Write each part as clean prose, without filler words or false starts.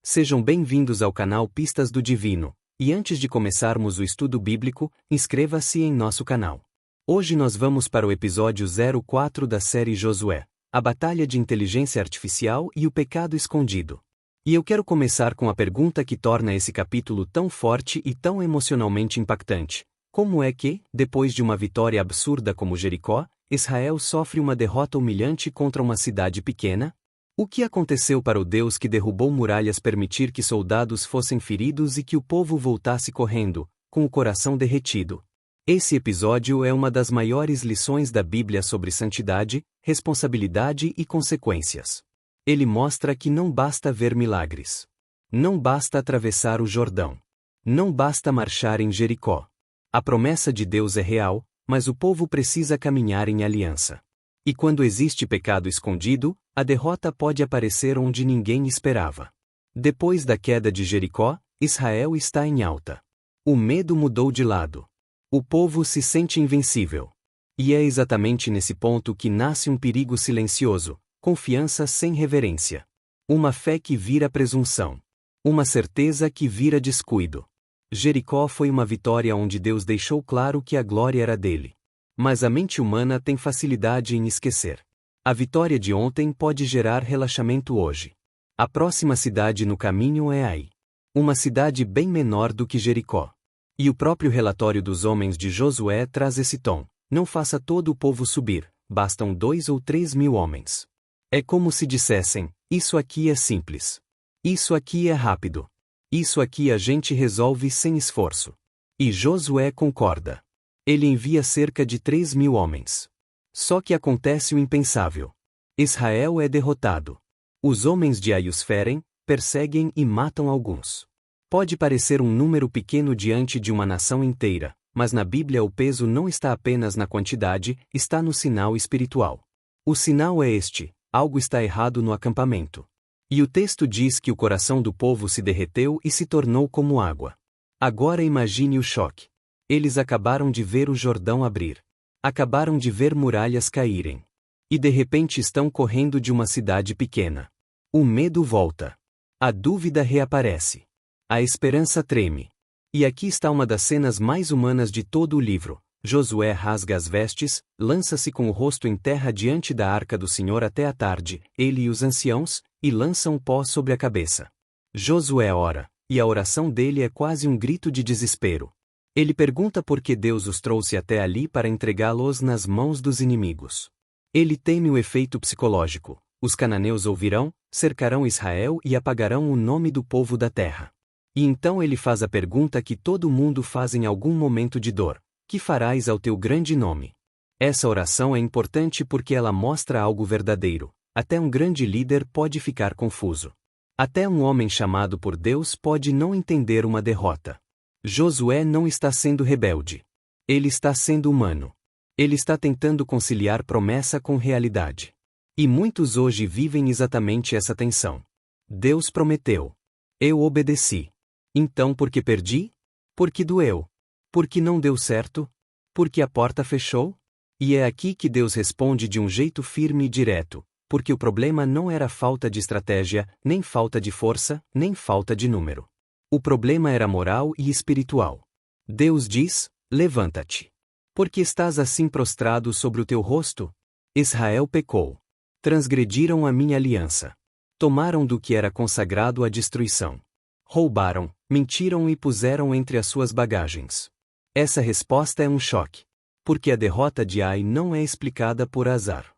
Sejam bem-vindos ao canal Pistas do Divino, e antes de começarmos o estudo bíblico, inscreva-se em nosso canal. Hoje nós vamos para o episódio 04 da série Josué, a batalha de inteligência artificial e o pecado escondido. E eu quero começar com a pergunta que torna esse capítulo tão forte e tão emocionalmente impactante. Como é que, depois de uma vitória absurda como Jericó, Israel sofre uma derrota humilhante contra uma cidade pequena? O que aconteceu para o Deus que derrubou muralhas permitir que soldados fossem feridos e que o povo voltasse correndo, com o coração derretido? Esse episódio é uma das maiores lições da Bíblia sobre santidade, responsabilidade e consequências. Ele mostra que não basta ver milagres. Não basta atravessar o Jordão. Não basta marchar em Jericó. A promessa de Deus é real, mas o povo precisa caminhar em aliança. E quando existe pecado escondido, a derrota pode aparecer onde ninguém esperava. Depois da queda de Jericó, Israel está em alta. O medo mudou de lado. O povo se sente invencível. E é exatamente nesse ponto que nasce um perigo silencioso: confiança sem reverência. Uma fé que vira presunção. Uma certeza que vira descuido. Jericó foi uma vitória onde Deus deixou claro que a glória era dele. Mas a mente humana tem facilidade em esquecer. A vitória de ontem pode gerar relaxamento hoje. A próxima cidade no caminho é Ai. Uma cidade bem menor do que Jericó. E o próprio relatório dos homens de Josué traz esse tom: não faça todo o povo subir, bastam 2 ou 3 mil homens. É como se dissessem: isso aqui é simples. Isso aqui é rápido. Isso aqui a gente resolve sem esforço. E Josué concorda. Ele envia cerca de 3 mil homens. Só que acontece o impensável. Israel é derrotado. Os homens de Ai os ferem, perseguem e matam alguns. Pode parecer um número pequeno diante de uma nação inteira, mas na Bíblia o peso não está apenas na quantidade, está no sinal espiritual. O sinal é este: algo está errado no acampamento. E o texto diz que o coração do povo se derreteu e se tornou como água. Agora imagine o choque. Eles acabaram de ver o Jordão abrir. Acabaram de ver muralhas caírem. E de repente estão correndo de uma cidade pequena. O medo volta. A dúvida reaparece. A esperança treme. E aqui está uma das cenas mais humanas de todo o livro. Josué rasga as vestes, lança-se com o rosto em terra diante da arca do Senhor até a tarde, ele e os anciãos, e lançam pó sobre a cabeça. Josué ora, e a oração dele é quase um grito de desespero. Ele pergunta por que Deus os trouxe até ali para entregá-los nas mãos dos inimigos. Ele teme o efeito psicológico: os cananeus ouvirão, cercarão Israel e apagarão o nome do povo da terra. E então ele faz a pergunta que todo mundo faz em algum momento de dor: que farás ao teu grande nome? Essa oração é importante porque ela mostra algo verdadeiro. Até um grande líder pode ficar confuso. Até um homem chamado por Deus pode não entender uma derrota. Josué não está sendo rebelde. Ele está sendo humano. Ele está tentando conciliar promessa com realidade. E muitos hoje vivem exatamente essa tensão. Deus prometeu. Eu obedeci. Então por que perdi? Porque doeu. Porque não deu certo? Porque a porta fechou? E é aqui que Deus responde de um jeito firme e direto: porque o problema não era falta de estratégia, nem falta de força, nem falta de número. O problema era moral e espiritual. Deus diz: levanta-te. Porque estás assim prostrado sobre o teu rosto? Israel pecou. Transgrediram a minha aliança. Tomaram do que era consagrado à destruição. Roubaram, mentiram e puseram entre as suas bagagens. Essa resposta é um choque. Porque a derrota de Ai não é explicada por azar.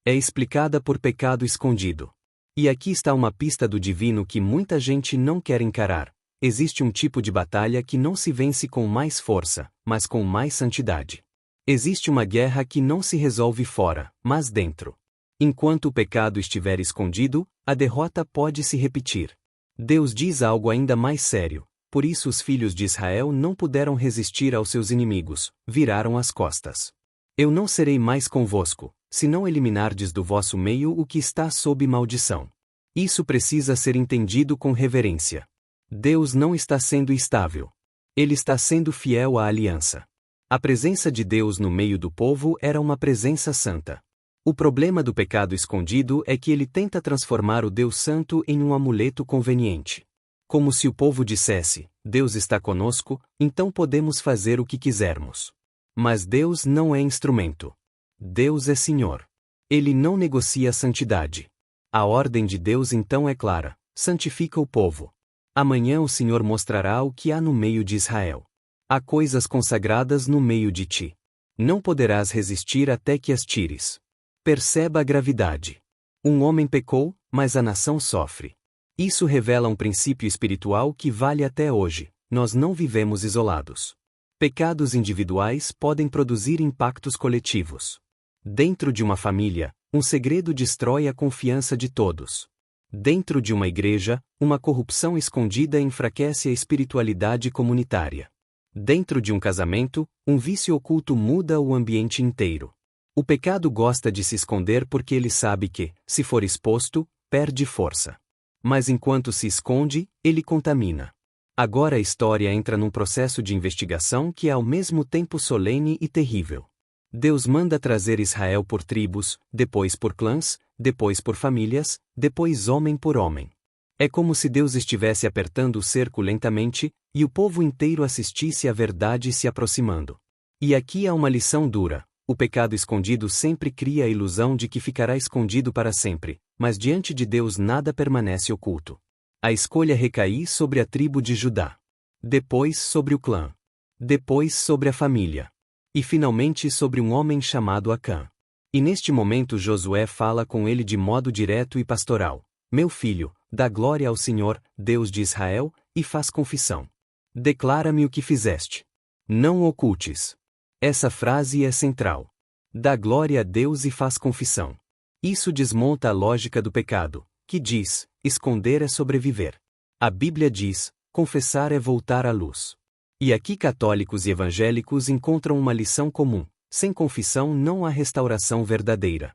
É explicada por pecado escondido. E aqui está uma pista do divino que muita gente não quer encarar. Existe um tipo de batalha que não se vence com mais força, mas com mais santidade. Existe uma guerra que não se resolve fora, mas dentro. Enquanto o pecado estiver escondido, a derrota pode se repetir. Deus diz algo ainda mais sério: por isso os filhos de Israel não puderam resistir aos seus inimigos, viraram as costas. Eu não serei mais convosco, se não eliminardes do vosso meio o que está sob maldição. Isso precisa ser entendido com reverência. Deus não está sendo instável. Ele está sendo fiel à aliança. A presença de Deus no meio do povo era uma presença santa. O problema do pecado escondido é que ele tenta transformar o Deus Santo em um amuleto conveniente. Como se o povo dissesse: Deus está conosco, então podemos fazer o que quisermos. Mas Deus não é instrumento. Deus é Senhor. Ele não negocia a santidade. A ordem de Deus então é clara: santifica o povo. Amanhã o Senhor mostrará o que há no meio de Israel. Há coisas consagradas no meio de ti. Não poderás resistir até que as tires. Perceba a gravidade. Um homem pecou, mas a nação sofre. Isso revela um princípio espiritual que vale até hoje: nós não vivemos isolados. Pecados individuais podem produzir impactos coletivos. Dentro de uma família, um segredo destrói a confiança de todos. Dentro de uma igreja, uma corrupção escondida enfraquece a espiritualidade comunitária. Dentro de um casamento, um vício oculto muda o ambiente inteiro. O pecado gosta de se esconder porque ele sabe que, se for exposto, perde força. Mas enquanto se esconde, ele contamina. Agora a história entra num processo de investigação que é ao mesmo tempo solene e terrível. Deus manda trazer Israel por tribos, depois por clãs, depois por famílias, depois homem por homem. É como se Deus estivesse apertando o cerco lentamente, e o povo inteiro assistisse à verdade se aproximando. E aqui há uma lição dura: o pecado escondido sempre cria a ilusão de que ficará escondido para sempre, mas diante de Deus nada permanece oculto. A escolha recai sobre a tribo de Judá. Depois sobre o clã. Depois sobre a família. E finalmente sobre um homem chamado Acã. E neste momento Josué fala com ele de modo direto e pastoral: meu filho, dá glória ao Senhor, Deus de Israel, e faz confissão. Declara-me o que fizeste. Não ocultes. Essa frase é central. Dá glória a Deus e faz confissão. Isso desmonta a lógica do pecado, que diz: esconder é sobreviver. A Bíblia diz: confessar é voltar à luz. E aqui católicos e evangélicos encontram uma lição comum: sem confissão não há restauração verdadeira.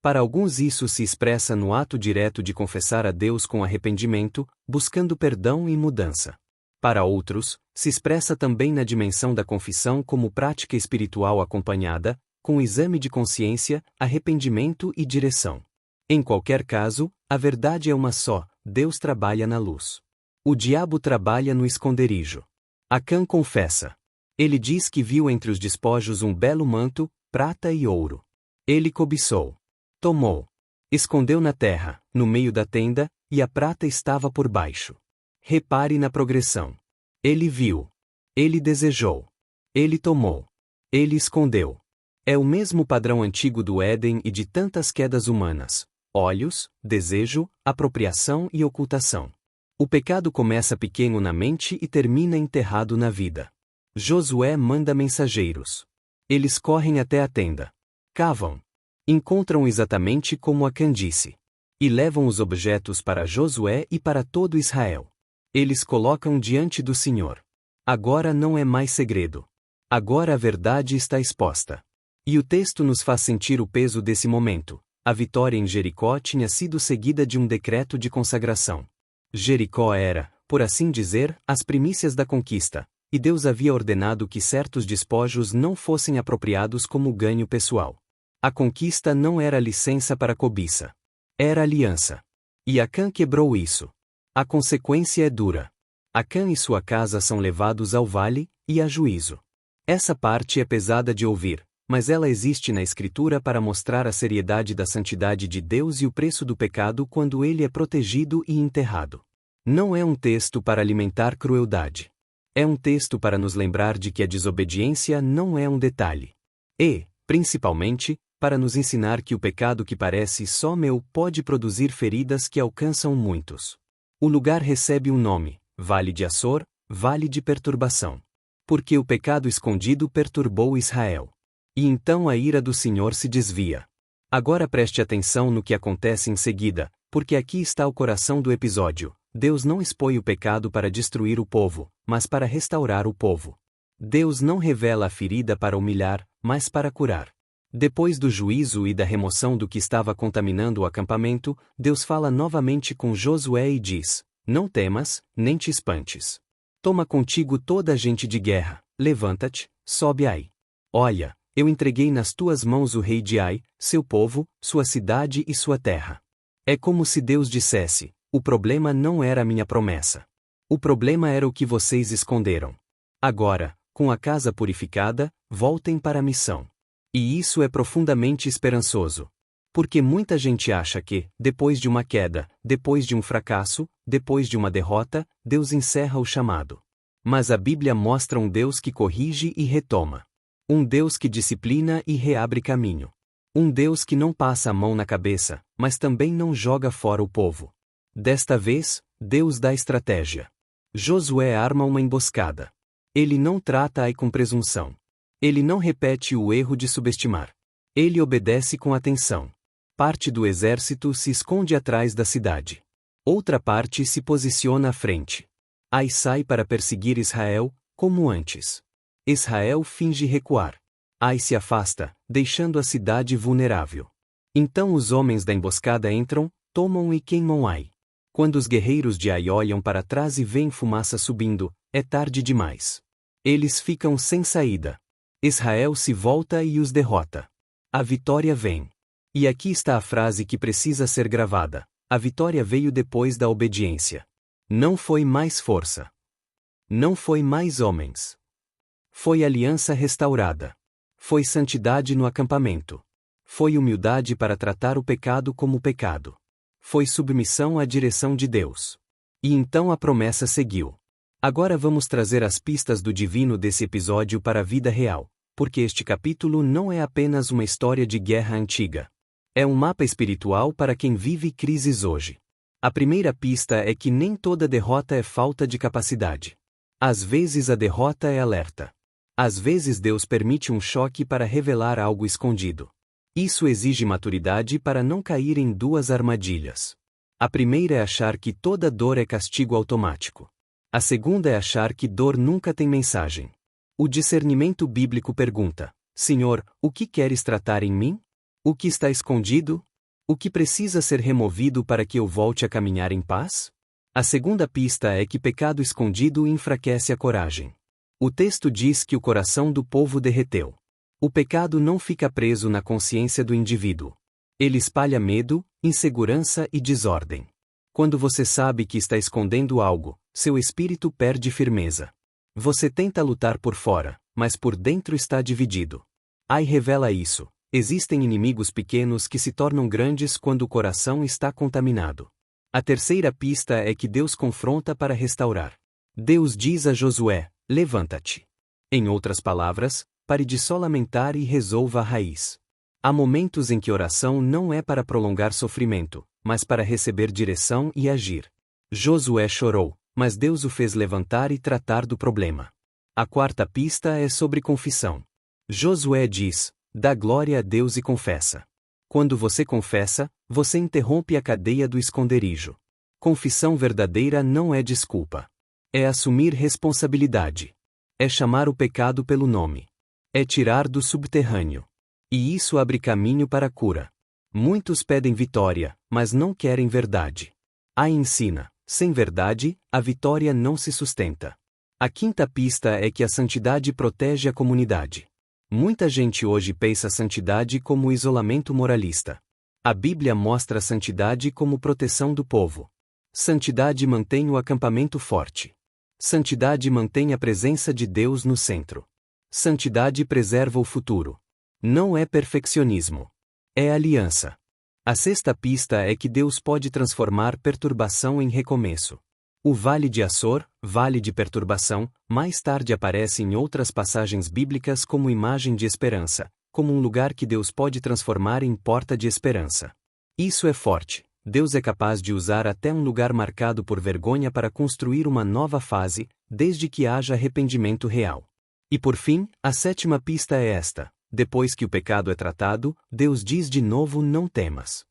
Para alguns isso se expressa no ato direto de confessar a Deus com arrependimento, buscando perdão e mudança. Para outros, se expressa também na dimensão da confissão como prática espiritual acompanhada, com exame de consciência, arrependimento e direção. Em qualquer caso, a verdade é uma só: Deus trabalha na luz. O diabo trabalha no esconderijo. Acã confessa. Ele diz que viu entre os despojos um belo manto, prata e ouro. Ele cobiçou. Tomou. Escondeu na terra, no meio da tenda, e a prata estava por baixo. Repare na progressão. Ele viu. Ele desejou. Ele tomou. Ele escondeu. É o mesmo padrão antigo do Éden e de tantas quedas humanas: olhos, desejo, apropriação e ocultação. O pecado começa pequeno na mente e termina enterrado na vida. Josué manda mensageiros. Eles correm até a tenda. Cavam. Encontram exatamente como Acã disse. E levam os objetos para Josué e para todo Israel. Eles colocam diante do Senhor. Agora não é mais segredo. Agora a verdade está exposta. E o texto nos faz sentir o peso desse momento. A vitória em Jericó tinha sido seguida de um decreto de consagração. Jericó era, por assim dizer, as primícias da conquista, e Deus havia ordenado que certos despojos não fossem apropriados como ganho pessoal. A conquista não era licença para cobiça. Era aliança. E Acã quebrou isso. A consequência é dura. Acã e sua casa são levados ao vale, e a juízo. Essa parte é pesada de ouvir, mas ela existe na Escritura para mostrar a seriedade da santidade de Deus e o preço do pecado quando ele é protegido e enterrado. Não é um texto para alimentar crueldade. É um texto para nos lembrar de que a desobediência não é um detalhe. E, principalmente, para nos ensinar que o pecado que parece só meu pode produzir feridas que alcançam muitos. O lugar recebe um nome: Vale de Açor, Vale de Perturbação. Porque o pecado escondido perturbou Israel. E então a ira do Senhor se desvia. Agora preste atenção no que acontece em seguida, porque aqui está o coração do episódio. Deus não expõe o pecado para destruir o povo, mas para restaurar o povo. Deus não revela a ferida para humilhar, mas para curar. Depois do juízo e da remoção do que estava contaminando o acampamento, Deus fala novamente com Josué e diz: não temas, nem te espantes. Toma contigo toda a gente de guerra, levanta-te, sobe aí. Olha, Eu entreguei nas tuas mãos o rei de Ai, seu povo, sua cidade e sua terra. É como se Deus dissesse: o problema não era a minha promessa. O problema era o que vocês esconderam. Agora, com a casa purificada, voltem para a missão. E isso é profundamente esperançoso. Porque muita gente acha que, depois de uma queda, depois de um fracasso, depois de uma derrota, Deus encerra o chamado. Mas a Bíblia mostra um Deus que corrige e retoma. Um Deus que disciplina e reabre caminho. Um Deus que não passa a mão na cabeça, mas também não joga fora o povo. Desta vez, Deus dá estratégia. Josué arma uma emboscada. Ele não trata Ai com presunção. Ele não repete o erro de subestimar. Ele obedece com atenção. Parte do exército se esconde atrás da cidade. Outra parte se posiciona à frente. Ai sai para perseguir Israel, como antes. Israel finge recuar. Ai se afasta, deixando a cidade vulnerável. Então os homens da emboscada entram, tomam e queimam Ai. Quando os guerreiros de Ai olham para trás e veem fumaça subindo, é tarde demais. Eles ficam sem saída. Israel se volta e os derrota. A vitória vem. E aqui está a frase que precisa ser gravada: a vitória veio depois da obediência. Não foi mais força. Não foi mais homens. Foi aliança restaurada. Foi santidade no acampamento. Foi humildade para tratar o pecado como pecado. Foi submissão à direção de Deus. E então a promessa seguiu. Agora vamos trazer as pistas do divino desse episódio para a vida real, porque este capítulo não é apenas uma história de guerra antiga. É um mapa espiritual para quem vive crises hoje. A primeira pista é que nem toda derrota é falta de capacidade. Às vezes a derrota é alerta. Às vezes Deus permite um choque para revelar algo escondido. Isso exige maturidade para não cair em duas armadilhas. A primeira é achar que toda dor é castigo automático. A segunda é achar que dor nunca tem mensagem. O discernimento bíblico pergunta: Senhor, o que queres tratar em mim? O que está escondido? O que precisa ser removido para que eu volte a caminhar em paz? A segunda pista é que pecado escondido enfraquece a coragem. O texto diz que o coração do povo derreteu. O pecado não fica preso na consciência do indivíduo. Ele espalha medo, insegurança e desordem. Quando você sabe que está escondendo algo, seu espírito perde firmeza. Você tenta lutar por fora, mas por dentro está dividido. Ai revela isso. Existem inimigos pequenos que se tornam grandes quando o coração está contaminado. A terceira pista é que Deus confronta para restaurar. Deus diz a Josué: levanta-te. Em outras palavras, pare de só lamentar e resolva a raiz. Há momentos em que oração não é para prolongar sofrimento, mas para receber direção e agir. Josué chorou, mas Deus o fez levantar e tratar do problema. A quarta pista é sobre confissão. Josué diz: dá glória a Deus e confessa. Quando você confessa, você interrompe a cadeia do esconderijo. Confissão verdadeira não é desculpa. É assumir responsabilidade. É chamar o pecado pelo nome. É tirar do subterrâneo. E isso abre caminho para a cura. Muitos pedem vitória, mas não querem verdade. Ai ensina: sem verdade, a vitória não se sustenta. A quinta pista é que a santidade protege a comunidade. Muita gente hoje pensa a santidade como isolamento moralista. A Bíblia mostra a santidade como proteção do povo. Santidade mantém o acampamento forte. Santidade mantém a presença de Deus no centro. Santidade preserva o futuro. Não é perfeccionismo. É aliança. A sexta pista é que Deus pode transformar perturbação em recomeço. O Vale de Açor, Vale de Perturbação, mais tarde aparece em outras passagens bíblicas como imagem de esperança, como um lugar que Deus pode transformar em porta de esperança. Isso é forte. Deus é capaz de usar até um lugar marcado por vergonha para construir uma nova fase, desde que haja arrependimento real. E por fim, a sétima pista é esta: depois que o pecado é tratado, Deus diz de novo: não temas.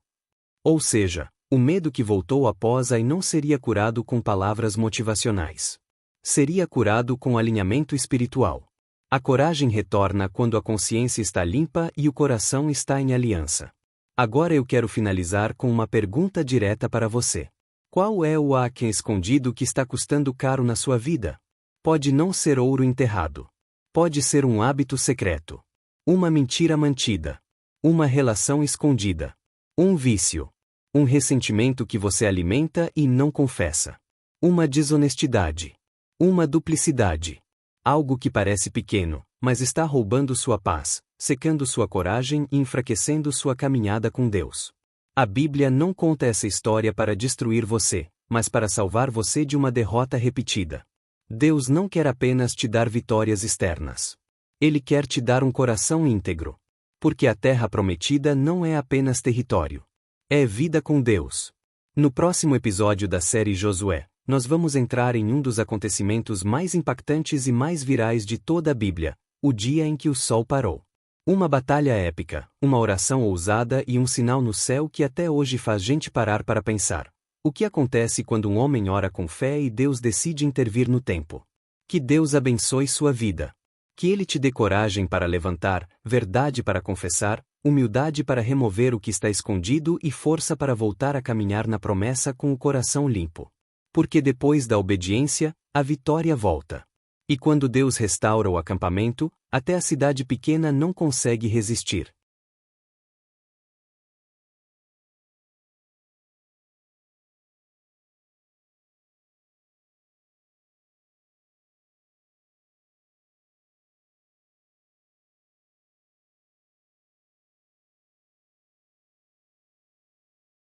Ou seja, o medo que voltou após Ai não seria curado com palavras motivacionais. Seria curado com alinhamento espiritual. A coragem retorna quando a consciência está limpa e o coração está em aliança. Agora eu quero finalizar com uma pergunta direta para você. Qual é o aquém escondido que está custando caro na sua vida? Pode não ser ouro enterrado. Pode ser um hábito secreto. Uma mentira mantida. Uma relação escondida. Um vício. Um ressentimento que você alimenta e não confessa. Uma desonestidade. Uma duplicidade. Algo que parece pequeno, mas está roubando sua paz, secando sua coragem e enfraquecendo sua caminhada com Deus. A Bíblia não conta essa história para destruir você, mas para salvar você de uma derrota repetida. Deus não quer apenas te dar vitórias externas. Ele quer te dar um coração íntegro. Porque a terra prometida não é apenas território. É vida com Deus. No próximo episódio da série Josué, nós vamos entrar em um dos acontecimentos mais impactantes e mais virais de toda a Bíblia, o dia em que o sol parou. Uma batalha épica, uma oração ousada e um sinal no céu que até hoje faz gente parar para pensar. O que acontece quando um homem ora com fé e Deus decide intervir no tempo? Que Deus abençoe sua vida. Que Ele te dê coragem para levantar, verdade para confessar, humildade para remover o que está escondido e força para voltar a caminhar na promessa com o coração limpo. Porque depois da obediência, a vitória volta. E quando Deus restaura o acampamento, até a cidade pequena não consegue resistir.